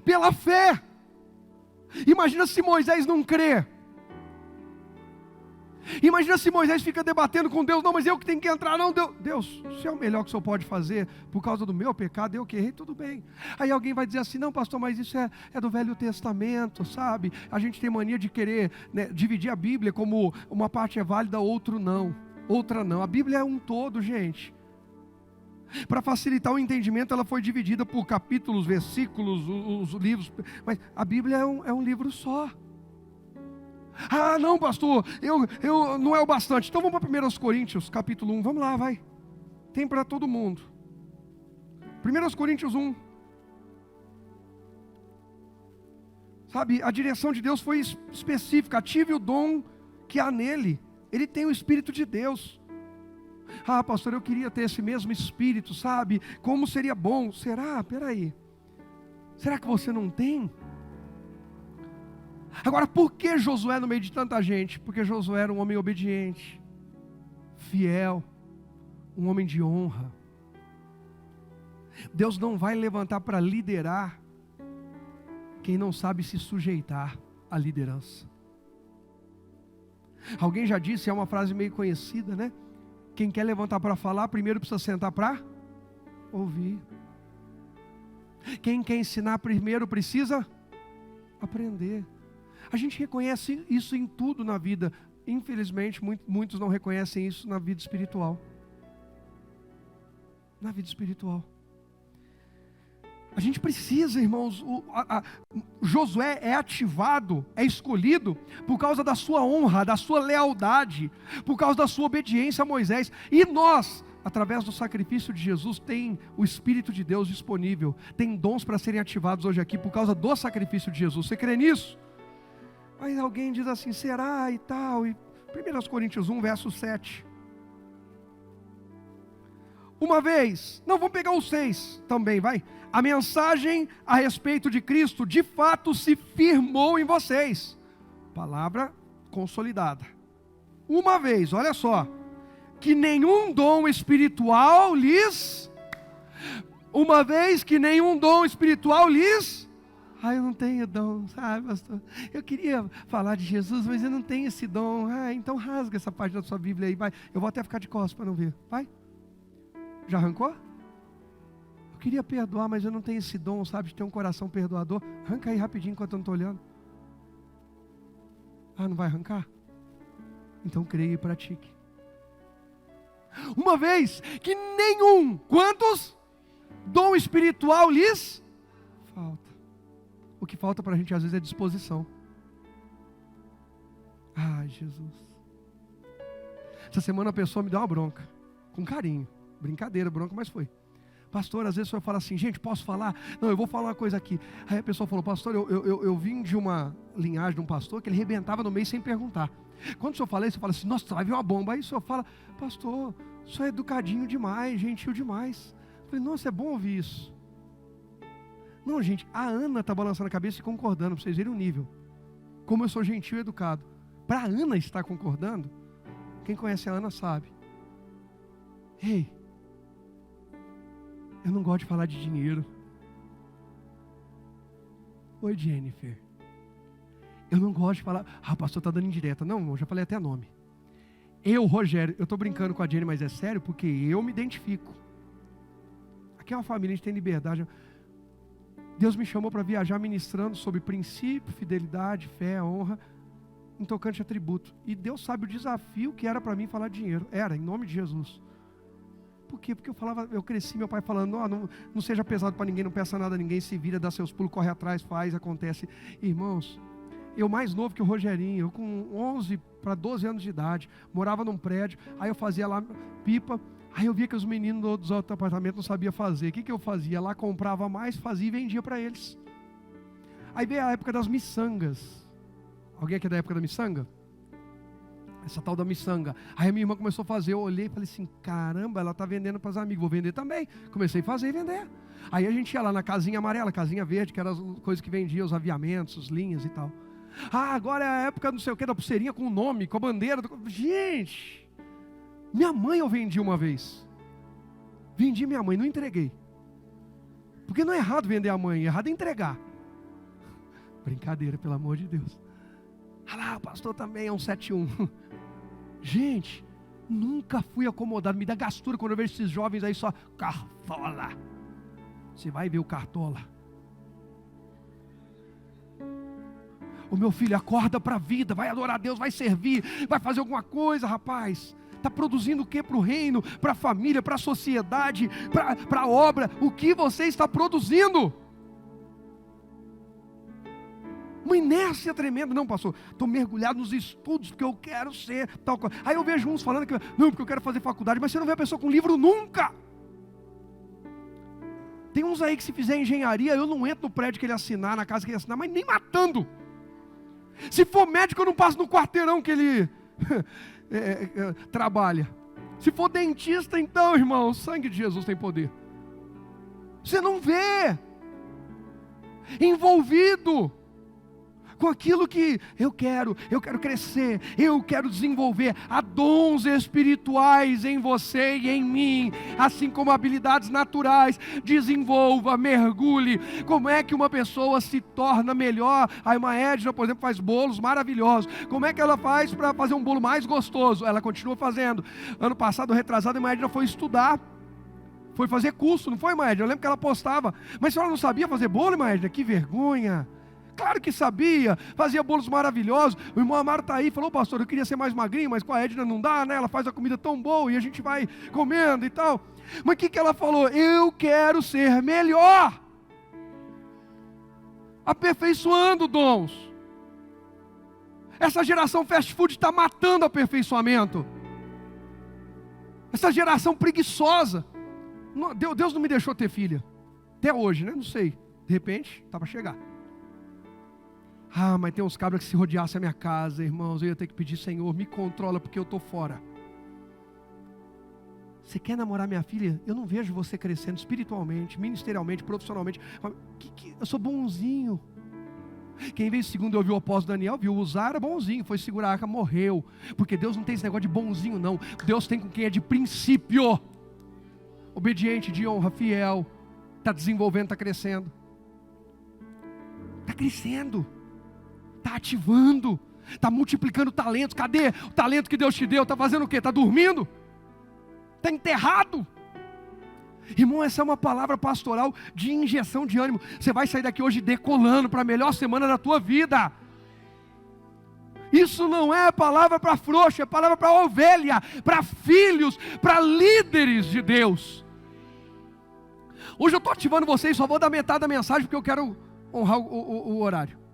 [SPEAKER 1] pela fé. Imagina se Moisés não crê. Imagina se Moisés fica debatendo com Deus, não, mas eu que tenho que entrar, não, Deus, se é o melhor que o Senhor pode fazer, por causa do meu pecado, eu que errei, tudo bem. Aí alguém vai dizer assim, não pastor, mas isso é do Velho Testamento, sabe? A gente tem mania de querer, né, dividir a Bíblia como uma parte é válida, outra não. A Bíblia é um todo, gente. Para facilitar o entendimento, ela foi dividida por capítulos, versículos, os livros, mas a Bíblia é um livro só. Ah, não pastor, eu não é o bastante. Então vamos para 1 Coríntios, capítulo 1, vamos lá, vai. Tem para todo mundo. 1 Coríntios 1. Sabe, a direção de Deus foi específica. Ative o dom que há nele. Ele tem o Espírito de Deus. Ah, pastor, eu queria ter esse mesmo Espírito, sabe? Como seria bom. Será? Peraí. Será que você não tem? Agora, por que Josué no meio de tanta gente? Porque Josué era um homem obediente, fiel, um homem de honra. Deus não vai levantar para liderar quem não sabe se sujeitar à liderança. Alguém já disse, é uma frase meio conhecida, né? Quem quer levantar para falar, primeiro precisa sentar para ouvir. Quem quer ensinar, primeiro precisa aprender. A gente reconhece isso em tudo na vida. Infelizmente, muitos não reconhecem isso na vida espiritual. Na vida espiritual. A gente precisa, irmãos, Josué é ativado, é escolhido por causa da sua honra, da sua lealdade, por causa da sua obediência a Moisés. E nós, através do sacrifício de Jesus, tem o Espírito de Deus disponível, tem dons para serem ativados hoje aqui por causa do sacrifício de Jesus. Você crê nisso? Mas alguém diz assim, será e tal, e 1 Coríntios 1, verso 7. Uma vez, não, vamos pegar os 6 também, vai. A mensagem a respeito de Cristo, de fato, se firmou em vocês. Palavra consolidada. Uma vez, olha só, que nenhum dom espiritual lhes... Uma vez que nenhum dom espiritual lhes... eu não tenho dom, sabe, pastor? Eu queria falar de Jesus, mas eu não tenho esse dom. Então rasga essa página da sua Bíblia aí, vai. Eu vou até ficar de costas para não ver, vai. Já arrancou? Eu queria perdoar, mas eu não tenho esse dom, sabe, de ter um coração perdoador. Arranca aí rapidinho enquanto eu não estou olhando. Não vai arrancar? Então creia e pratique. Uma vez que nenhum, quantos? Dom espiritual lhes falta. O que falta para a gente às vezes é disposição. Ai, Jesus. Essa semana a pessoa me deu uma bronca, com carinho. Brincadeira, bronca, mas foi. Pastor, às vezes o senhor fala assim, gente, posso falar? Não, eu vou falar uma coisa aqui. Aí a pessoa falou, pastor, eu vim de uma linhagem de um pastor que ele arrebentava no meio sem perguntar. Quando o senhor fala isso, eu falo assim, nossa, vai vir uma bomba. Aí o senhor fala, pastor, o senhor é educadinho demais, gentil demais. Eu falei, nossa, é bom ouvir isso. Não, gente, a Ana está balançando a cabeça e concordando, para vocês verem o nível. Como eu sou gentil e educado. Para a Ana estar concordando, quem conhece a Ana sabe. Ei, eu não gosto de falar de dinheiro. Oi, Jennifer. Eu não gosto de falar, o pastor está dando indireta. Não, eu já falei até nome. Eu, Rogério, eu estou brincando com a Jenny, mas é sério, porque eu me identifico. Aqui é uma família, a gente tem liberdade. Deus me chamou para viajar ministrando sobre princípio, fidelidade, fé, honra, em tocante a tributo. E Deus sabe o desafio que era para mim falar de dinheiro. Era, em nome de Jesus. Por quê? Porque eu cresci, meu pai falando, não seja pesado para ninguém, não peça nada a ninguém, se vira, dá seus pulos, corre atrás, faz, acontece. Irmãos, eu mais novo que o Rogerinho, eu com 11 para 12 anos de idade, morava num prédio, aí eu fazia lá pipa, aí eu via que os meninos dos outros apartamentos não sabiam fazer. O que eu fazia? Lá comprava mais, fazia e vendia para eles. Aí veio a época das miçangas. Alguém aqui é da época da miçanga? Essa tal da miçanga. Aí a minha irmã começou a fazer, eu olhei e falei assim, caramba, ela está vendendo para os amigos, vou vender também. Comecei a fazer e vender. Aí a gente ia lá na casinha amarela, casinha verde, que eram as coisas que vendia, os aviamentos, as linhas e tal. Agora é a época não sei o que, da pulseirinha com o nome, com a bandeira. Gente, minha mãe eu vendi uma vez. Vendi minha mãe, não entreguei. Porque não é errado vender a mãe, é errado entregar. Brincadeira, pelo amor de Deus. Lá, o pastor também é um 71. Gente, nunca fui acomodado. Me dá gastura quando eu vejo esses jovens aí só cartola. Você vai ver o cartola. O meu filho acorda para a vida, vai adorar a Deus, vai servir, vai fazer alguma coisa, rapaz. Está produzindo o que para o reino, para a família, para a sociedade, para a obra? O que você está produzindo? Uma inércia tremenda. Não, pastor, estou mergulhado nos estudos porque eu quero ser tal coisa. Aí eu vejo uns falando que, não, porque eu quero fazer faculdade, mas você não vê a pessoa com livro nunca. Tem uns aí que se fizer engenharia, eu não entro no prédio que ele assinar, na casa que ele assinar, mas nem matando. Se for médico, eu não passo no quarteirão que ele trabalha. Se for dentista, então, irmão, o sangue de Jesus tem poder. Você não vê envolvido com aquilo que eu quero crescer, eu quero desenvolver. Há dons espirituais em você e em mim, assim como habilidades naturais. Desenvolva, mergulhe. Como é que uma pessoa se torna melhor? A irmã Edna, por exemplo, faz bolos maravilhosos. Como é que ela faz para fazer um bolo mais gostoso? Ela continua fazendo. Ano passado, retrasado, a irmã Edna foi estudar. Foi fazer curso, não foi, irmã Edna? Eu lembro que ela postava. Mas se ela não sabia fazer bolo, irmã Edna, que vergonha. Claro que sabia, fazia bolos maravilhosos. O irmão Amaro está aí, falou, pastor, eu queria ser mais magrinho, mas com a Edna não dá, né? Ela faz a comida tão boa e a gente vai comendo e tal. Mas o que ela falou? Eu quero ser melhor. Aperfeiçoando dons. Essa geração fast food está matando o aperfeiçoamento. Essa geração preguiçosa. Deus não me deixou ter filha. Até hoje, né? Não sei. De repente, está para chegar. Mas tem uns cabras que se rodeassem a minha casa, irmãos, eu ia ter que pedir, Senhor, me controla porque eu estou fora. Você quer namorar minha filha? Eu não vejo você crescendo espiritualmente, ministerialmente, profissionalmente. Eu sou bonzinho. Quem veio segundo ouviu o apóstolo Daniel, viu Uzá, era bonzinho, foi segurar a arca, morreu. Porque Deus não tem esse negócio de bonzinho não. Deus tem com quem é de princípio. Obediente, de honra, fiel. Está desenvolvendo, está crescendo. Está crescendo. Está ativando, está multiplicando talentos. Cadê o talento que Deus te deu? Está fazendo o quê? Está dormindo? Está enterrado? Irmão, essa é uma palavra pastoral de injeção de ânimo. Você vai sair daqui hoje decolando para a melhor semana da tua vida. Isso não é palavra para frouxo, é palavra para ovelha, para filhos, para líderes de Deus. Hoje eu estou ativando vocês, só vou dar metade da mensagem porque eu quero honrar o horário.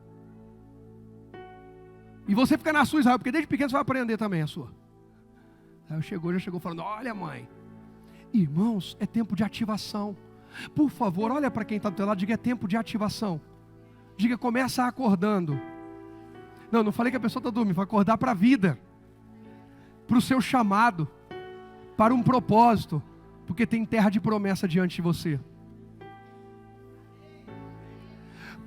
[SPEAKER 1] E você fica na sua, Israel, porque desde pequeno você vai aprender também a sua. Aí já chegou falando, olha mãe, irmãos, é tempo de ativação. Por favor, olha para quem está do teu lado, diga, é tempo de ativação. Diga, começa acordando. Não, não falei que a pessoa está dormindo, vai acordar para a vida, para o seu chamado, para um propósito, porque tem terra de promessa diante de você.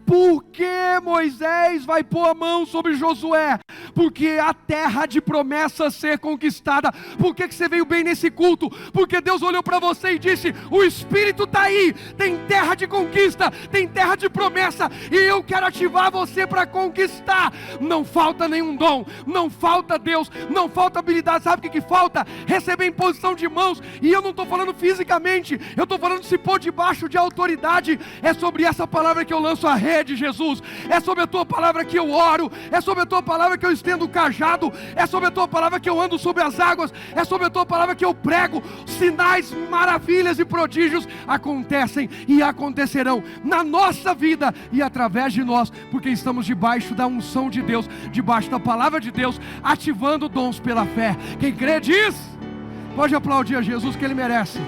[SPEAKER 1] Por que Moisés vai pôr a mão sobre Josué? Porque a terra de promessa ser conquistada. Por que você veio bem nesse culto? Porque Deus olhou para você e disse: o Espírito está aí, tem terra de conquista, tem terra de promessa, e eu quero ativar você para conquistar. Não falta nenhum dom, não falta Deus, não falta habilidade. Sabe o que falta? Receber imposição de mãos. E eu não estou falando fisicamente, eu estou falando de se pôr debaixo de autoridade. É sobre essa palavra que eu lanço a rede, Jesus. É sobre a tua palavra que eu oro, é sobre a tua palavra que eu estendo o cajado, é sobre a tua palavra que eu ando sobre as águas, é sobre a tua palavra que eu prego. Sinais, maravilhas e prodígios acontecem e acontecerão na nossa vida e através de nós, porque estamos debaixo da unção de Deus, debaixo da palavra de Deus, ativando dons pela fé. Quem crê diz, pode aplaudir a Jesus, que Ele merece.